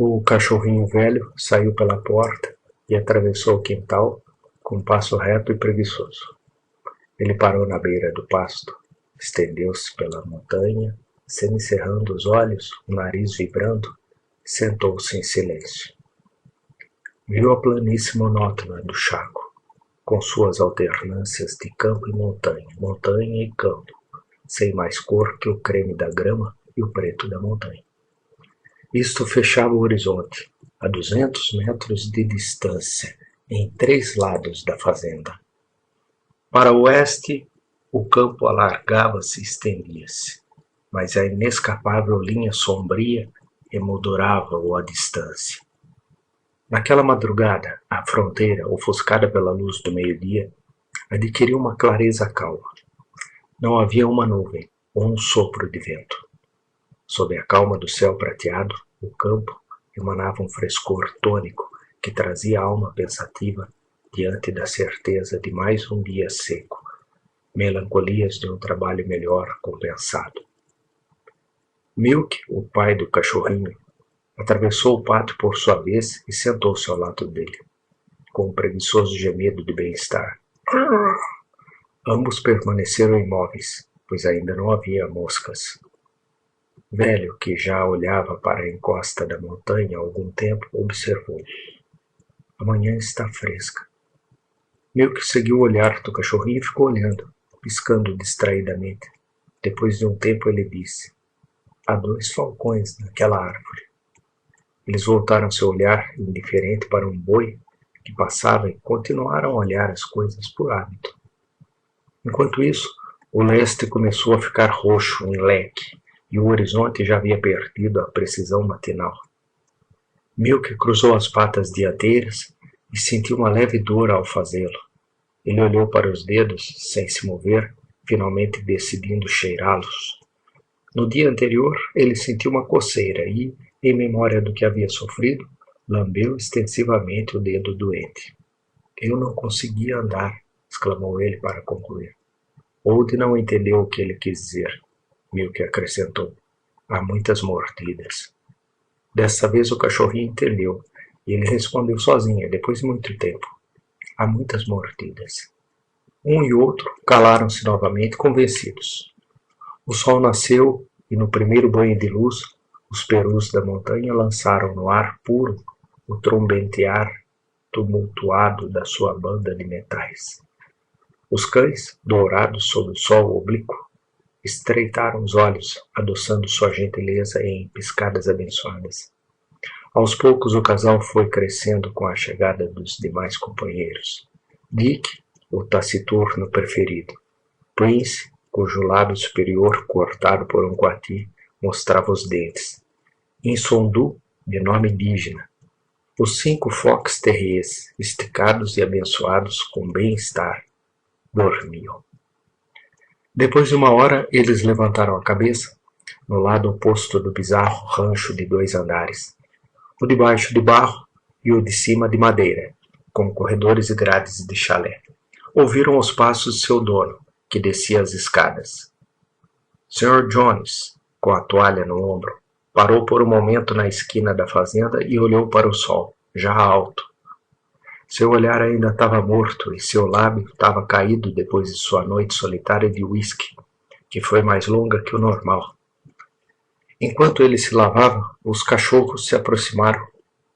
O cachorrinho velho saiu pela porta e atravessou o quintal com passo reto e preguiçoso. Ele parou na beira do pasto, estendeu-se pela montanha, semicerrando os olhos, o nariz vibrando, sentou-se em silêncio. Viu a planície monótona do Chaco, com suas alternâncias de campo e montanha, montanha e campo, sem mais cor que o creme da grama e o preto da montanha. Isto fechava o horizonte, a 200 metros de distância, em 3 lados da fazenda. Para o oeste, o campo alargava-se e estendia-se, mas a inescapável linha sombria emoldurava-o à distância. Naquela madrugada, a fronteira, ofuscada pela luz do meio-dia, adquiriu uma clareza calma. Não havia uma nuvem ou um sopro de vento. Sob a calma do céu prateado, o campo emanava um frescor tônico que trazia a alma pensativa diante da certeza de mais um dia seco, melancolias de um trabalho melhor compensado. Milk, o pai do cachorrinho, atravessou o pátio por sua vez e sentou-se ao lado dele, com um preguiçoso gemido de bem-estar. Ambos permaneceram imóveis, pois ainda não havia moscas. Velho, que já olhava para a encosta da montanha há algum tempo, observou. A manhã está fresca. Milk seguiu o olhar do cachorrinho e ficou olhando, piscando distraidamente. Depois de um tempo ele disse: há 2 falcões naquela árvore. Eles voltaram seu olhar indiferente para um boi que passava e continuaram a olhar as coisas por hábito. Enquanto isso, o leste começou a ficar roxo em leque e o horizonte já havia perdido a precisão matinal. Milk cruzou as patas dianteiras e sentiu uma leve dor ao fazê-lo. Ele olhou para os dedos, sem se mover, finalmente decidindo cheirá-los. No dia anterior, ele sentiu uma coceira e, em memória do que havia sofrido, lambeu extensivamente o dedo doente. Eu não conseguia andar, exclamou ele para concluir. Old não entendeu o que ele quis dizer. Milk acrescentou: há muitas mordidas. Dessa vez o cachorrinho entendeu, e ele respondeu sozinho, depois de muito tempo: há muitas mordidas. Um e outro calaram-se novamente, convencidos. O sol nasceu e no primeiro banho de luz, os perus da montanha lançaram no ar puro o trombetear tumultuado da sua banda de metais. Os cães, dourados sob o sol oblíquo, estreitaram os olhos, adoçando sua gentileza em piscadas abençoadas. Aos poucos o casal foi crescendo com a chegada dos demais companheiros. Dick, o taciturno preferido. Prince, cujo lábio superior, cortado por um coati, mostrava os dentes. Insondu, de nome indígena. Os 5 fox terriers, esticados e abençoados com bem-estar, dormiam. Depois de 1 hora, eles levantaram a cabeça, no lado oposto do bizarro rancho de 2 andares, o de baixo de barro e o de cima de madeira, com corredores e grades de chalé. Ouviram os passos de seu dono, que descia as escadas. Sr. Jones, com a toalha no ombro, parou por um momento na esquina da fazenda e olhou para o sol, já alto. Seu olhar ainda estava morto e seu lábio estava caído depois de sua noite solitária de uísque, que foi mais longa que o normal. Enquanto ele se lavava, os cachorros se aproximaram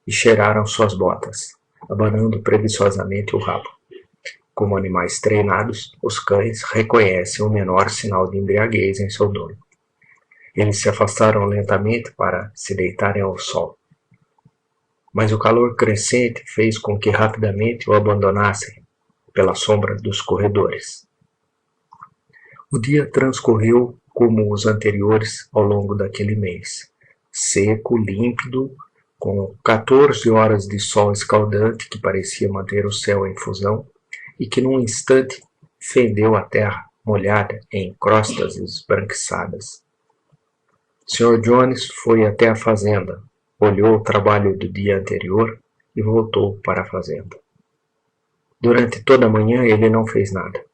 e cheiraram suas botas, abanando preguiçosamente o rabo. Como animais treinados, os cães reconhecem o menor sinal de embriaguez em seu dono. Eles se afastaram lentamente para se deitarem ao sol. Mas o calor crescente fez com que rapidamente o abandonassem pela sombra dos corredores. O dia transcorreu como os anteriores ao longo daquele mês, seco, límpido, com 14 horas de sol escaldante que parecia manter o céu em fusão e que num instante fendeu a terra molhada em crostas esbranquiçadas. Sr. Jones foi até a fazenda, olhou o trabalho do dia anterior e voltou para a fazenda. Durante toda a manhã ele não fez nada.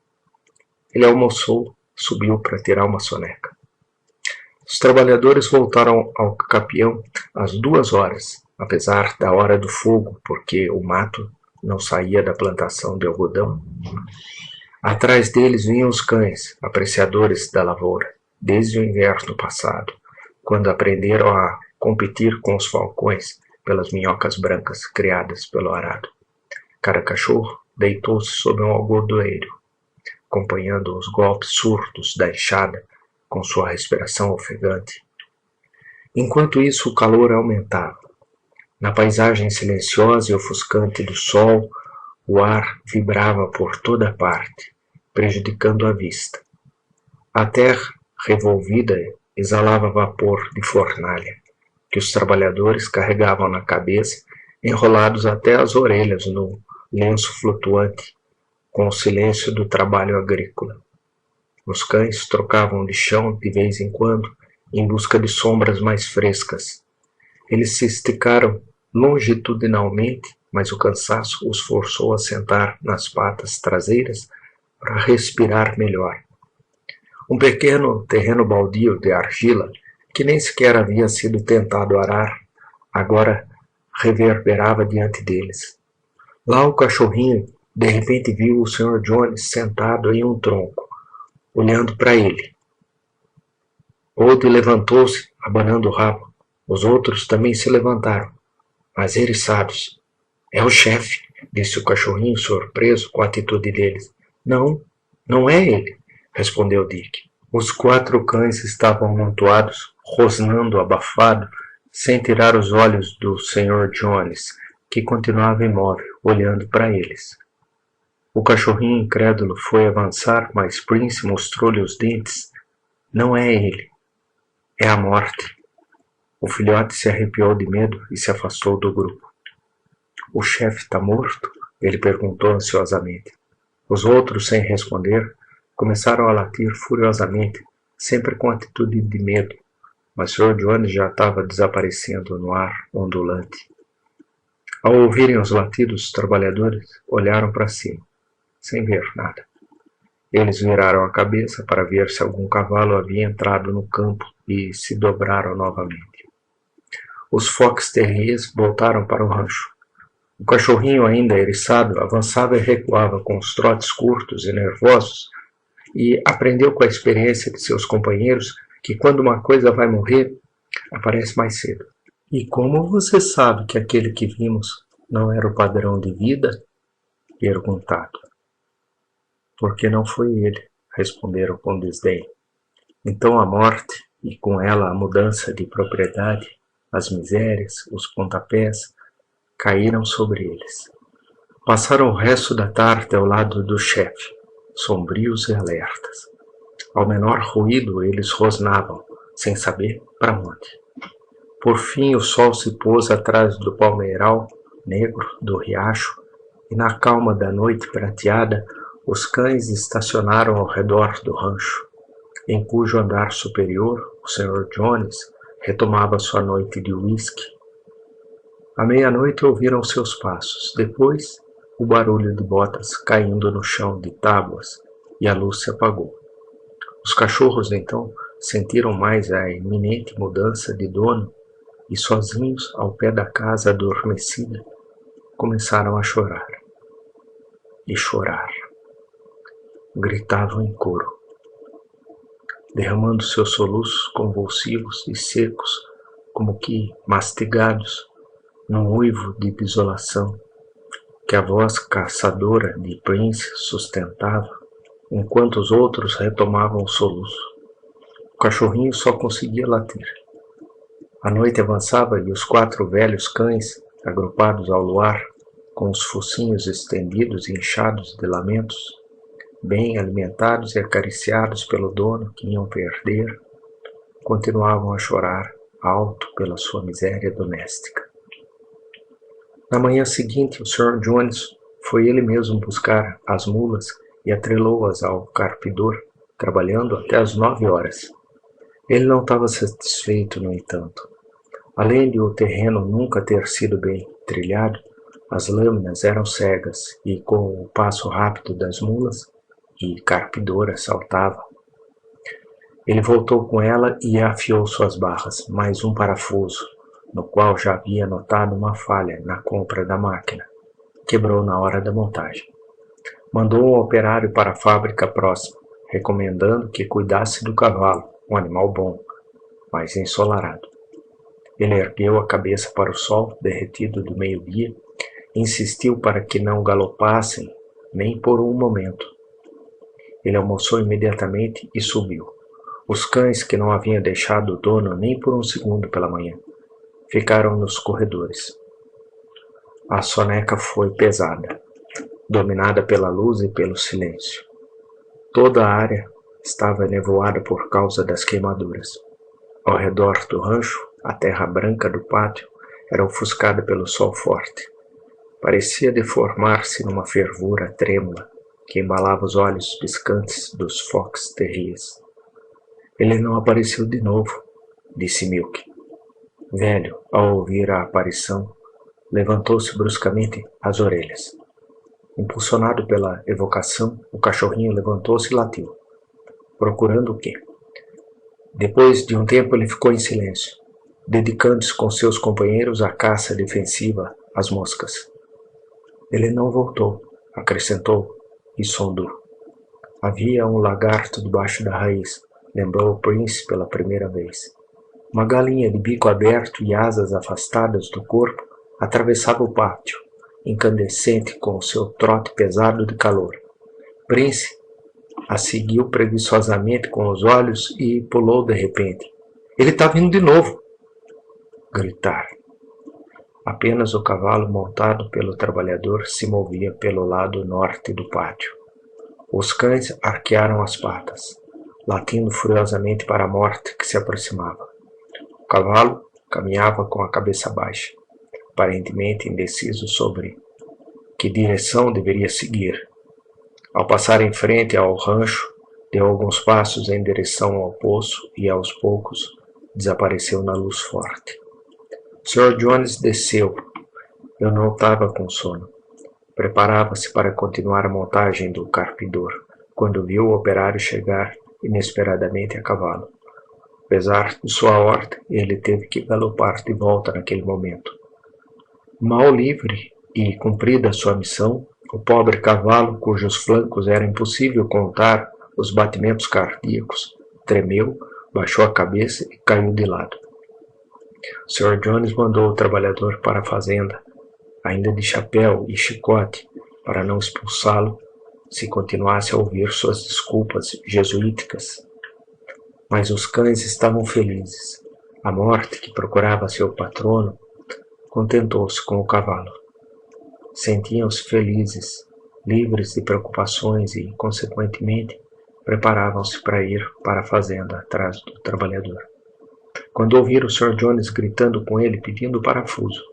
Ele almoçou, subiu para tirar uma soneca. Os trabalhadores voltaram ao capião às 2 horas apesar da hora do fogo, porque o mato não saía da plantação de algodão. Atrás deles vinham os cães, apreciadores da lavoura, desde o inverno passado, quando aprenderam a competir com os falcões pelas minhocas brancas criadas pelo arado. Cada cachorro deitou-se sob um algodoeiro, acompanhando os golpes surdos da enxada com sua respiração ofegante. Enquanto isso, o calor aumentava. Na paisagem silenciosa e ofuscante do sol, o ar vibrava por toda parte, prejudicando a vista. A terra, revolvida, exalava vapor de fornalha, que os trabalhadores carregavam na cabeça, enrolados até as orelhas no lenço flutuante, com o silêncio do trabalho agrícola. Os cães trocavam de chão de vez em quando, em busca de sombras mais frescas. Eles se esticaram longitudinalmente, mas o cansaço os forçou a sentar nas patas traseiras para respirar melhor. Um pequeno terreno baldio de argila, que nem sequer havia sido tentado arar, agora reverberava diante deles. Lá o cachorrinho de repente viu o Sr. Jones sentado em um tronco, olhando para ele. Old levantou-se, abanando o rabo. Os outros também se levantaram, mas eriçados. É o chefe, disse o cachorrinho, surpreso com a atitude deles. Não, não é ele, respondeu Dick. Os 4 cães estavam amontoados, rosnando abafado, sem tirar os olhos do Sr. Jones, que continuava imóvel, olhando para eles. O cachorrinho incrédulo foi avançar, mas Prince mostrou-lhe os dentes. Não é ele. É a morte. O filhote se arrepiou de medo e se afastou do grupo. O chefe está morto? Ele perguntou ansiosamente. Os outros, sem responder, começaram a latir furiosamente, sempre com atitude de medo, mas Sr. Jones já estava desaparecendo no ar ondulante. Ao ouvirem os latidos, os trabalhadores olharam para cima, sem ver nada. Eles viraram a cabeça para ver se algum cavalo havia entrado no campo e se dobraram novamente. Os Fox Terriers voltaram para o rancho. O cachorrinho, ainda eriçado, avançava e recuava com os trotes curtos e nervosos e aprendeu com a experiência de seus companheiros que quando uma coisa vai morrer, aparece mais cedo. E como você sabe que aquele que vimos não era o padrão de vida? Perguntado. Porque não foi ele, responderam com desdém. Então a morte, e com ela a mudança de propriedade, as misérias, os pontapés, caíram sobre eles. Passaram o resto da tarde ao lado do chefe, sombrios e alertas. Ao menor ruído eles rosnavam, sem saber para onde. Por fim o sol se pôs atrás do palmeiral negro do riacho, e na calma da noite prateada, os cães estacionaram ao redor do rancho, em cujo andar superior o Sr. Jones retomava sua noite de uísque. À meia-noite ouviram seus passos, depois o barulho de botas caindo no chão de tábuas, e a luz se apagou. Os cachorros, então, sentiram mais a iminente mudança de dono e, sozinhos ao pé da casa adormecida, começaram a chorar. E chorar. Gritavam em coro, derramando seus soluços convulsivos e secos, como que mastigados num uivo de desolação, que a voz caçadora de Prince sustentava, enquanto os outros retomavam o soluço. O cachorrinho só conseguia latir. A noite avançava e os 4 velhos cães, agrupados ao luar, com os focinhos estendidos e inchados de lamentos, bem alimentados e acariciados pelo dono que iam perder, continuavam a chorar alto pela sua miséria doméstica. Na manhã seguinte, o Sr. Jones foi ele mesmo buscar as mulas e atrelou-as ao carpidor, trabalhando até às 9 horas. Ele não estava satisfeito, no entanto. Além de o terreno nunca ter sido bem trilhado, as lâminas eram cegas e, com o passo rápido das mulas, e carpidora saltava. Ele voltou com ela e afiou suas barras, mais um parafuso, no qual já havia notado uma falha na compra da máquina. Quebrou na hora da montagem. Mandou um operário para a fábrica próxima, recomendando que cuidasse do cavalo, um animal bom, mas ensolarado. Ele ergueu a cabeça para o sol derretido do meio-dia e insistiu para que não galopassem nem por um momento. Ele almoçou imediatamente e subiu. Os cães, que não haviam deixado o dono nem por um segundo pela manhã, ficaram nos corredores. A soneca foi pesada, dominada pela luz e pelo silêncio. Toda a área estava nevoada por causa das queimaduras. Ao redor do rancho, a terra branca do pátio era ofuscada pelo sol forte. Parecia deformar-se numa fervura trêmula que embalava os olhos piscantes dos fox terriers. Ele não apareceu de novo, disse Milk. Velho, ao ouvir a aparição, levantou-se bruscamente as orelhas. Impulsionado pela evocação, o cachorrinho levantou-se e latiu. Procurando o quê? Depois de um tempo ele ficou em silêncio, dedicando-se com seus companheiros à caça defensiva às moscas. Ele não voltou, acrescentou, e sondou. Havia um lagarto debaixo da raiz, lembrou o Prince pela primeira vez. Uma galinha de bico aberto e asas afastadas do corpo atravessava o pátio, incandescente com o seu trote pesado de calor. Prince a seguiu preguiçosamente com os olhos e pulou de repente. Ele está vindo de novo! Gritar. Apenas o cavalo montado pelo trabalhador se movia pelo lado norte do pátio. Os cães arquearam as patas, latindo furiosamente para a morte que se aproximava. O cavalo caminhava com a cabeça baixa, aparentemente indeciso sobre que direção deveria seguir. Ao passar em frente ao rancho, deu alguns passos em direção ao poço e, aos poucos, desapareceu na luz forte. Sr. Jones desceu. Eu não estava com sono. Preparava-se para continuar a montagem do carpidor, quando viu o operário chegar inesperadamente a cavalo. Apesar de sua ordem, ele teve que galopar de volta naquele momento. Mal livre e cumprida sua missão, o pobre cavalo, cujos flancos era impossível contar os batimentos cardíacos, tremeu, baixou a cabeça e caiu de lado. Sr. Jones mandou o trabalhador para a fazenda, ainda de chapéu e chicote, para não expulsá-lo se continuasse a ouvir suas desculpas jesuíticas. Mas os cães estavam felizes. A morte, que procurava seu patrono, contentou-se com o cavalo. Sentiam-se felizes, livres de preocupações e, consequentemente, preparavam-se para ir para a fazenda atrás do trabalhador. Quando ouviram o Sr. Jones gritando com ele, pedindo parafuso.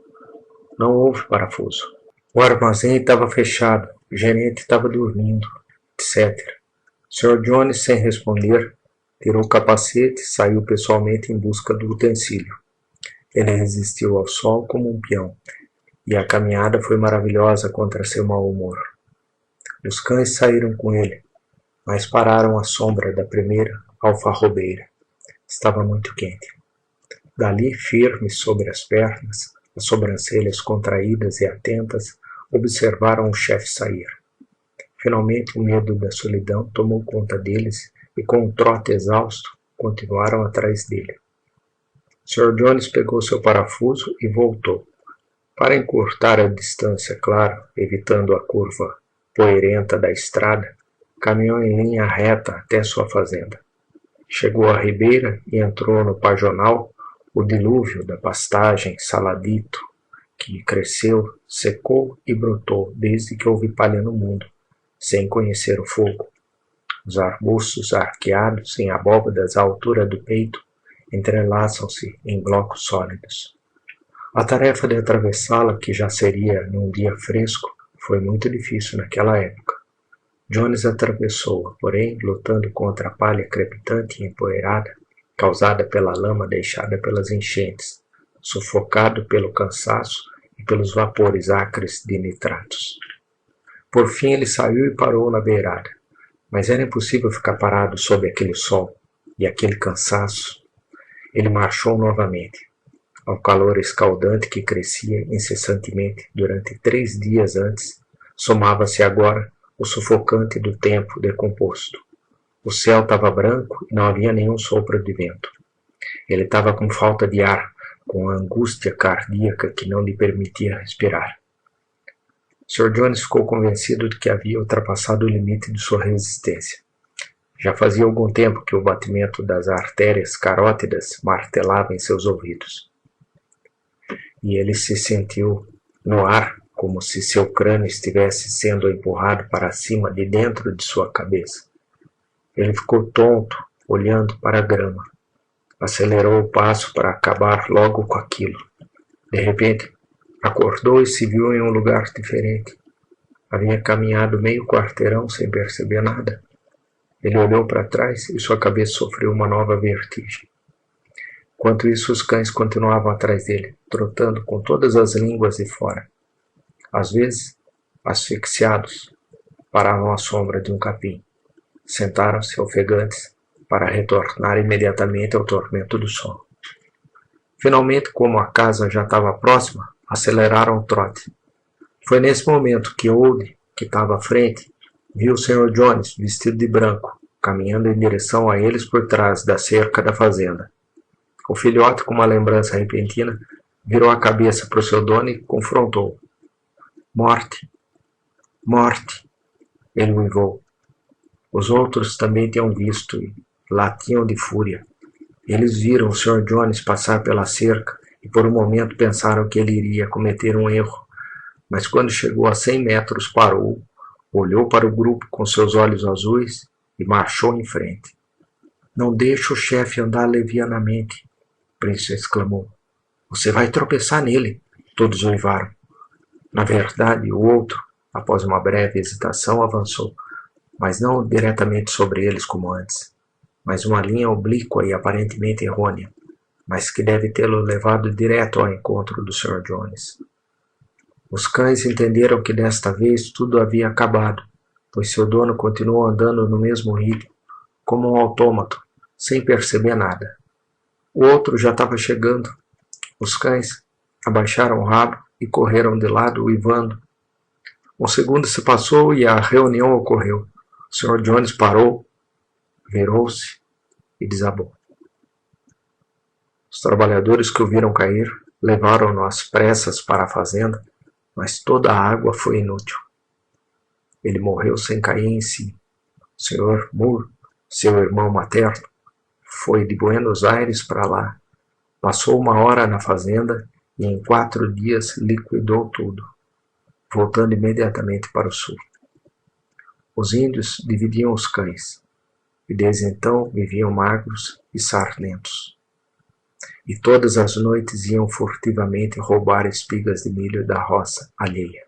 Não houve parafuso. O armazém estava fechado, o gerente estava dormindo, etc. Sr. Jones, sem responder, tirou o capacete e saiu pessoalmente em busca do utensílio. Ele resistiu ao sol como um peão, e a caminhada foi maravilhosa contra seu mau humor. Os cães saíram com ele, mas pararam à sombra da primeira alfarrobeira. Estava muito quente. Dali, firmes sobre as pernas, as sobrancelhas contraídas e atentas, observaram o chefe sair. Finalmente, o medo da solidão tomou conta deles e, com um trote exausto, continuaram atrás dele. Sr. Jones pegou seu parafuso e voltou. Para encurtar a distância, claro, evitando a curva poeirenta da estrada, caminhou em linha reta até sua fazenda. Chegou à ribeira e entrou no pajonal, o dilúvio da pastagem saladito, que cresceu, secou e brotou desde que houve palha no mundo, sem conhecer o fogo. Os arbustos arqueados em abóbadas à altura do peito entrelaçam-se em blocos sólidos. A tarefa de atravessá-la, que já seria num dia fresco, foi muito difícil naquela época. Jones atravessou-a, porém, lutando contra a palha crepitante e empoeirada, causada pela lama deixada pelas enchentes, sufocado pelo cansaço e pelos vapores acres de nitratos. Por fim ele saiu e parou na beirada, mas era impossível ficar parado sob aquele sol e aquele cansaço. Ele marchou novamente. ao calor escaldante que crescia incessantemente durante 3 dias antes, somava-se agora o sufocante do tempo decomposto. O céu estava branco e não havia nenhum sopro de vento. Ele estava com falta de ar, com a angústia cardíaca que não lhe permitia respirar. Sr. Jones ficou convencido de que havia ultrapassado o limite de sua resistência. Já fazia algum tempo que o batimento das artérias carótidas martelava em seus ouvidos. E ele se sentiu no ar como se seu crânio estivesse sendo empurrado para cima de dentro de sua cabeça. Ele ficou tonto, olhando para a grama. Acelerou o passo para acabar logo com aquilo. De repente, acordou e se viu em um lugar diferente. Havia caminhado meio quarteirão sem perceber nada. Ele olhou para trás e sua cabeça sofreu uma nova vertigem. Enquanto isso, os cães continuavam atrás dele, trotando com todas as línguas de fora. Às vezes, asfixiados, paravam à sombra de um capim. Sentaram-se ofegantes para retornar imediatamente ao tormento do sono. Finalmente, como a casa já estava próxima, aceleraram o trote. Foi nesse momento que Old, que estava à frente, viu o Sr. Jones, vestido de branco, caminhando em direção a eles por trás da cerca da fazenda. O filhote, com uma lembrança repentina, virou a cabeça para o seu dono e confrontou. Morte! Morte! Ele uivou. Os outros também tinham visto e latiam de fúria. Eles viram o Sr. Jones passar pela cerca e por um momento pensaram que ele iria cometer um erro, mas quando chegou a 100 metros parou, olhou para o grupo com seus olhos azuis e marchou em frente. Não deixe o chefe andar levianamente, Prince exclamou. Você vai tropeçar nele, todos uivaram. Na verdade, o outro, após uma breve hesitação, avançou, mas não diretamente sobre eles como antes, mas uma linha oblíqua e aparentemente errônea, mas que deve tê-lo levado direto ao encontro do Sr. Jones. Os cães entenderam que desta vez tudo havia acabado, pois seu dono continuou andando no mesmo ritmo, como um autômato, sem perceber nada. O outro já estava chegando. Os cães abaixaram o rabo e correram de lado, uivando. Um segundo se passou e a reunião ocorreu. O Sr. Jones parou, virou-se e desabou. Os trabalhadores que o viram cair levaram-no às pressas para a fazenda, mas toda a água foi inútil. Ele morreu sem cair em si. O Sr. Moore, seu irmão materno, foi de Buenos Aires para lá, passou 1 hora na fazenda e em 4 dias liquidou tudo, voltando imediatamente para o sul. Os índios dividiam os cães, e desde então viviam magros e sarlentos. E todas as noites iam furtivamente roubar espigas de milho da roça alheia.